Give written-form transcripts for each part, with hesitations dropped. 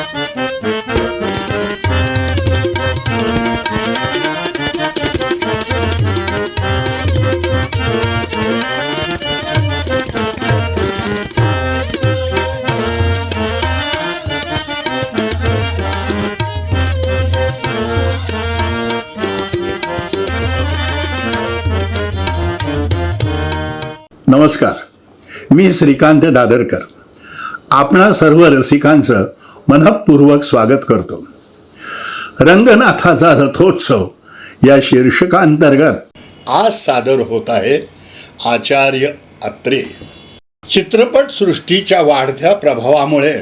नमस्कार, मी श्रीकांत दादरकर आपणा सर्व रसिकांचं मनःपूर्वक स्वागत करतो. रंगनाथाचा रथोत्सव या शीर्षकांतर्गत आज सादर होत आहे आचार्य अत्रे. चित्रपट सृष्टीच्या वाढत्या प्रभावामुळे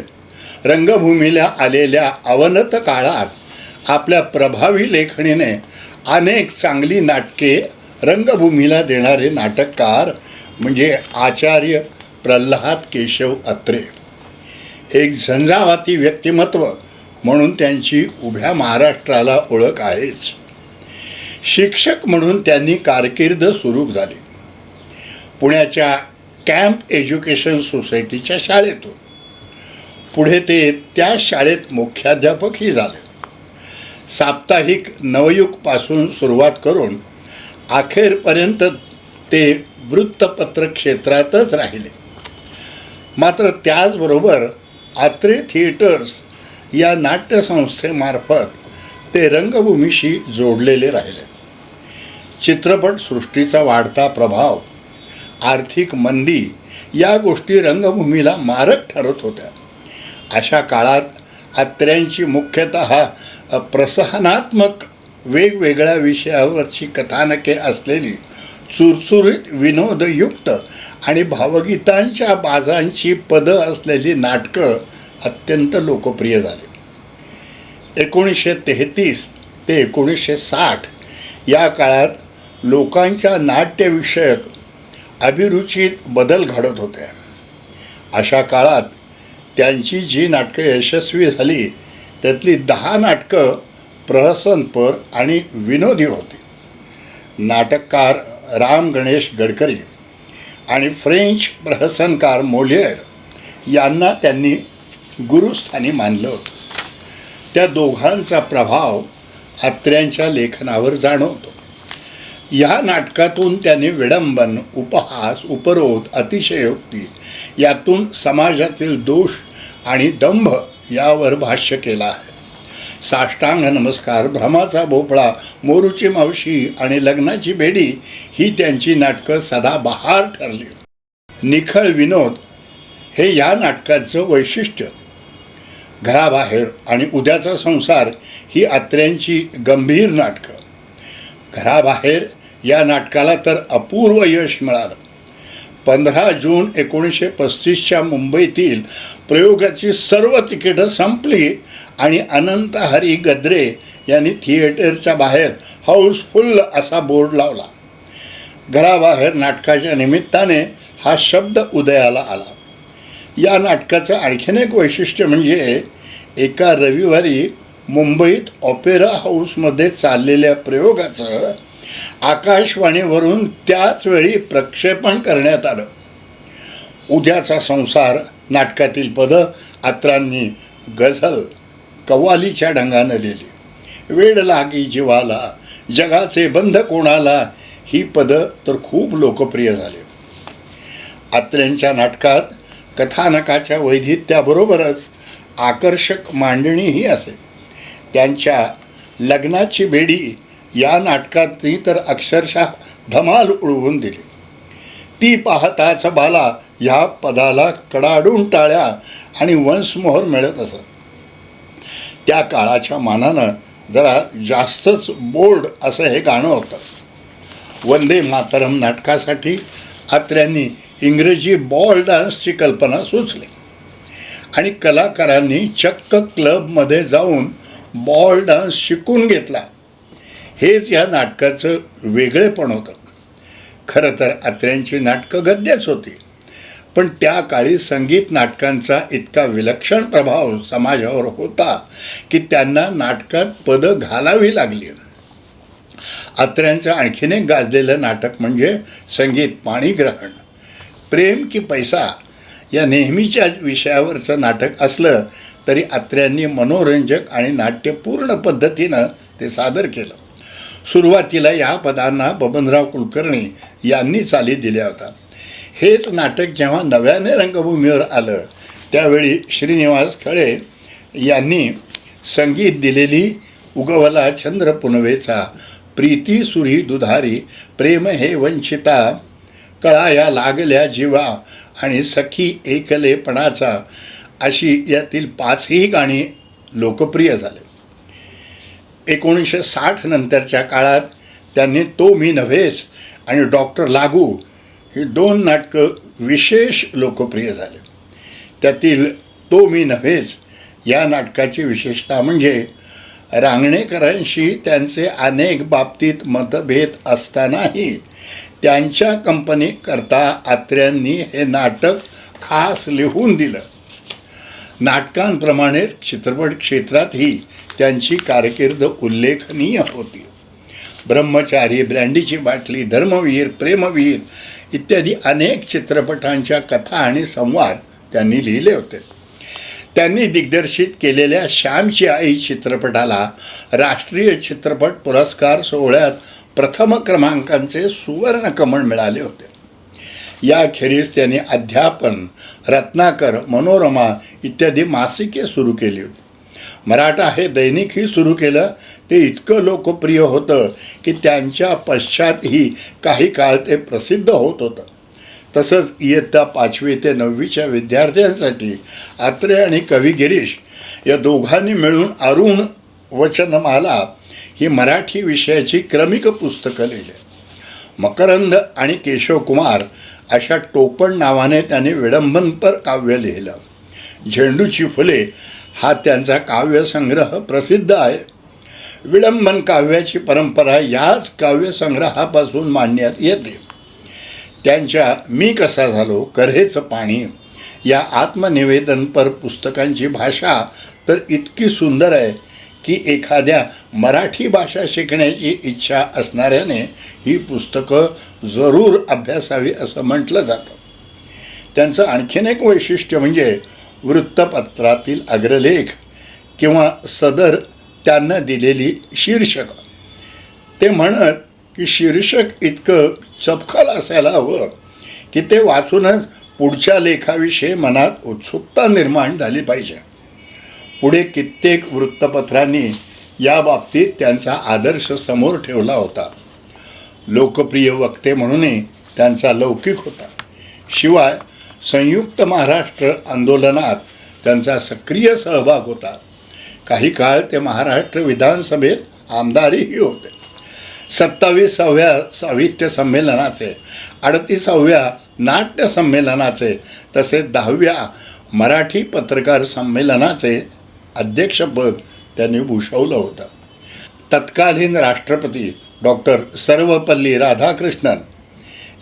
रंगभूमीला आलेल्या अवनत काळात आपल्या प्रभावी लेखणीने अनेक चांगली नाटके रंगभूमीला देणारे नाटककार म्हणजे आचार्य प्रल्हाद केशव अत्रे. एक झंझावाती व्यक्तिमत्व म्हणून त्यांची उभ्या महाराष्ट्राला ओळख आहेच. शिक्षक म्हणून त्यांनी कारकीर्द सुरू झाली. पुण्याच्या कॅम्प एज्युकेशन सोसायटीच्या शाळेतून पुढे ते त्या शाळेत मुख्याध्यापकही झाले. साप्ताहिक नवयुगपासून सुरुवात करून अखेरपर्यंत ते वृत्तपत्र क्षेत्रातच राहिले. मात्र त्याचबरोबर अत्रे थिएटर्स या नाट्यसंस्थेमार्फत ते रंगभूमीशी जोडलेले राहिले. चित्रपटसृष्टीचा वाढता प्रभाव, आर्थिक मंदी या गोष्टी रंगभूमीला मारक ठरत होत्या. अशा काळात अत्र्यांची मुख्यतः प्रसहनात्मक वेगवेगळ्या विषयावरची कथानके असलेली चुरचुरीत विनोदयुक्त आणि भावगीतांच्या बाजांची पदं असलेली नाटकं अत्यंत लोकप्रिय झाली. 1933 ते 1960 या काळात लोकांच्या नाट्यविषयक अभिरुचीत बदल घडत होते. अशा काळात त्यांची जी नाटकं यशस्वी झाली त्यातली 10 नाटकं प्रहसनपर आणि विनोदी होती. नाटककार राम गणेश गडकरी आणि फ्रेंच प्रहसनकार मोलियर यांना त्यांनी गुरुस्थानी मानलं होतं. त्या दोघांचा प्रभाव अत्र्यांच्या लेखनावर जाणवतो. या नाटकातून त्यांनी विडंबन, उपहास, उपरोध, अतिशयोक्ती यातून समाजातील दोष आणि दंभ यावर भाष्य केलं आहे. साष्टांग नमस्कार, भ्रमाचा भोपळा, मोरूची मावशी आणि लग्नाची बेडी ही त्यांची नाटकं सदाबहार ठरली. निखळ विनोद हे या नाटकाचं वैशिष्ट्य. घराबाहेर आणि उद्याचा संसार ही अत्र्यांची गंभीर नाटकं. घराबाहेर या नाटकाला तर अपूर्व यश मिळालं. 15 जून 1935च्या मुंबईतील प्रयोगाची सर्व तिकीटं संपली आणि अनंत हरी गद्रे यांनी थिएटरच्या बाहेर हाऊसफुल असा बोर्ड लावला. घराबाहेर नाटकाच्या निमित्ताने हा शब्द उदयाला आला. या नाटकाचं आणखीन एक वैशिष्ट्य म्हणजे एका रविवारी मुंबईत ऑपेरा हाऊसमध्ये चाललेल्या प्रयोगाचं आकाशवाणीवरून त्याच वेळी प्रक्षेपण करण्यात आलं. उद्याचा संसार नाटकातील पदं अत्र्यांनी गझल, कव्वालीच्या ढंगानं लिहिली. वेड लागी जीवाला, जगाचे बंध कोणाला ही पदं तर खूप लोकप्रिय झाली. अत्र्यांच्या नाटकात कथानकाच्या वैविध्याबरोबरच आकर्षक मांडणीही असे. त्यांच्या लग्नाची बेडी या नाटकातही तर अक्षरशः धमाल उडवून दिली. ती पाहताच बाला ह्या पदाला कडाडून टाळ्या आणि वंशमोहर मिळत असत. त्या काळाच्या मानानं जरा जास्तच बोल्ड असं हे गाणं होतं. वंदे मातरम नाटकासाठी अत्र्यांनी इंग्रजी बॉल डान्सची कल्पना सुचली आणि कलाकारांनी चक्क क्लबमध्ये जाऊन बॉल डान्स शिकून घेतला. हेच या नाटकाचं वेगळेपण होतं. खरं तर अत्र्यांची नाटकं गद्यच होती, पण त्या काळी संगीत नाटकांचा इतका विलक्षण प्रभाव समाजावर होता की त्यांना नाटकात पदं घालावी लागली. अत्र्यांचं आणखीन एक गाजलेलं नाटक म्हणजे संगीत पाणीग्रहण. प्रेम की पैसा या नेहमीच्या विषयावरचं नाटक असलं तरी अत्र्यांनी मनोरंजक आणि नाट्यपूर्ण पद्धतीनं ते सादर केलं. सुरुवातीला या पदांना बबनराव कुलकर्णी यांनी चाली दिल्या होत्या. हेच नाटक जेव्हा नव्याने रंगभूमीवर आलं त्यावेळी श्रीनिवास खळे यांनी संगीत दिलेली उगवला चंद्र पुनवेचा, प्रीती सुरी दुधारी, प्रेम हे वंचिता, कळाया लागल्या जीवा आणि सखी एकलेपणाचा अशी यातील 5ही गाणी लोकप्रिय झाले. 1960 नंतरच्या काळात त्यांनी तो मी नव्हेच आणि डॉक्टर लागू ही 2 नाटकं विशेष लोकप्रिय झाले. त्यातील तो मी नव्हेच या नाटकाची विशेषता म्हणजे रांगणेकरांशी त्यांचे अनेक बाबतीत मतभेद असतानाही त्यांच्या कंपनीकरता अत्र्यांनी हे नाटक खास लिहून दिलं. नाटकांप्रमाणेच चित्रपट क्षेत्रातही त्यांची कारकीर्द उल्लेखनीय होती. ब्रह्मचारी, ब्रँडीची बाटली, धर्मवीर, प्रेमवीर इत्यादी अनेक चित्रपटांच्या कथा आणि संवाद त्यांनी लिहिले होते. त्यांनी दिग्दर्शित केलेल्या श्यामची आई चित्रपटाला राष्ट्रीय चित्रपट पुरस्कार सोहळ्यात प्रथम क्रमांकाचे सुवर्ण कमळ मिळाले होते. याखेरीज त्यांनी अध्यापन, रत्नाकर, मनोरमा इत्यादी मासिके सुरू केली होती. मराठा हे दैनिकही सुरू केलं. ते इतकं लोकप्रिय होतं की त्यांच्या पश्चातही काही काळ ते प्रसिद्ध होत होतं. तसंच इयत्ता 5वी ते 9वीच्या विद्यार्थ्यांसाठी अत्रे आणि कवी गिरीश या दोघांनी मिळून अरुण वचनमाला ही मराठी विषयाची क्रमिक पुस्तकं लिहिली. मकरंद आणि केशवकुमार अशा टोपण नावाने त्यांनी विडंबनपर काव्य लिहिलं. झेंडूची फुले हा त्यांचा काव्यसंग्रह प्रसिद्ध आहे. विडंबन काव्याची परंपरा याच काव्यसंग्रहापासून मांडण्यात येते. त्यांच्या मी कसा झालो, कऱ्हेचं पाणी या आत्मनिवेदनपर पुस्तकांची भाषा तर इतकी सुंदर आहे की एखाद्या मराठी भाषा शिकण्याची इच्छा असणाऱ्याने ही पुस्तकं जरूर अभ्यासावी असं म्हटलं जातं. त्यांचं आणखीन एक वैशिष्ट्य म्हणजे वृत्तपत्रातील अग्रलेख किंवा सदर त्यांना दिलेली शीर्षक. ते म्हणत की शीर्षक इतकं चपखल असायला हवं की ते वाचूनच पुढच्या लेखाविषयी मनात उत्सुकता निर्माण झाली पाहिजे. पुढे कित्येक वृत्तपत्रांनी या बाबतीत त्यांचा आदर्श समोर ठेवला होता. लोकप्रिय वक्ते म्हणूनही त्यांचा लौकिक होता. शिवाय संयुक्त महाराष्ट्र आंदोलनात त्यांचा सक्रिय सहभाग होता. काही काळ ते महाराष्ट्र विधानसभेत आमदारही होते. 27व्या साहित्य संमेलनाचे, 38व्या नाट्य संमेलनाचे तसेच 10व्या मराठी पत्रकार संमेलनाचे अध्यक्षपद त्यांनी भूषवलं होतं. तत्कालीन राष्ट्रपती डॉक्टर सर्वपल्ली राधाकृष्णन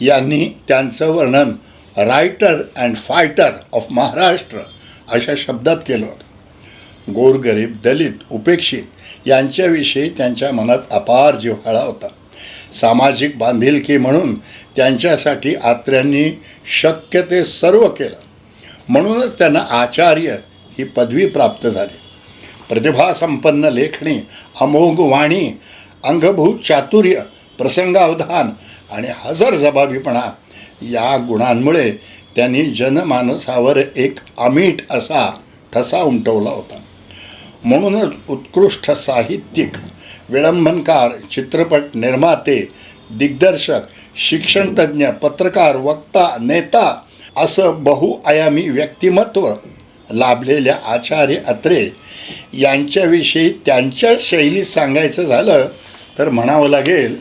यांनी त्यांचं वर्णन writer and fighter of Maharashtra अशा शब्दात केलं होतं. गोरगरीब, दलित, उपेक्षित यांच्याविषयी त्यांच्या मनात अपार जिव्हाळा होता. सामाजिक बांधिलकी म्हणून त्यांच्यासाठी आत्र्यांनी शक्य ते सर्व केलं. म्हणूनच त्यांना आचार्य ही पदवी प्राप्त झाली. प्रतिभासंपन्न लेखणी, अमोघ वाणी, अंगभूत चातुर्य, प्रसंगावधान आणि हजरजबाबीपणा या गुणांमुळे त्यांनी जनमानसावर एक अमीट असा ठसा उमटवला होता. म्हणूनच उत्कृष्ट साहित्यिक, विडंबनकार, चित्रपट निर्माते, दिग्दर्शक, शिक्षणतज्ज्ञ, पत्रकार, वक्ता, नेता असं बहुआयामी व्यक्तिमत्व लाभलेल्या आचार्य अत्रे यांच्याविषयी त्यांच्या शैलीत सांगायचं झालं तर म्हणावं लागेल,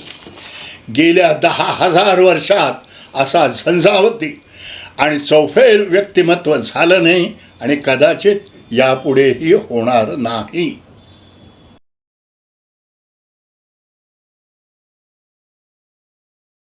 गेल्या 10,000 वर्षात असा झंझावती आणि चौफेर व्यक्तिमत्व झालं नाही आणि कदाचित यापुढेही होणार नाही.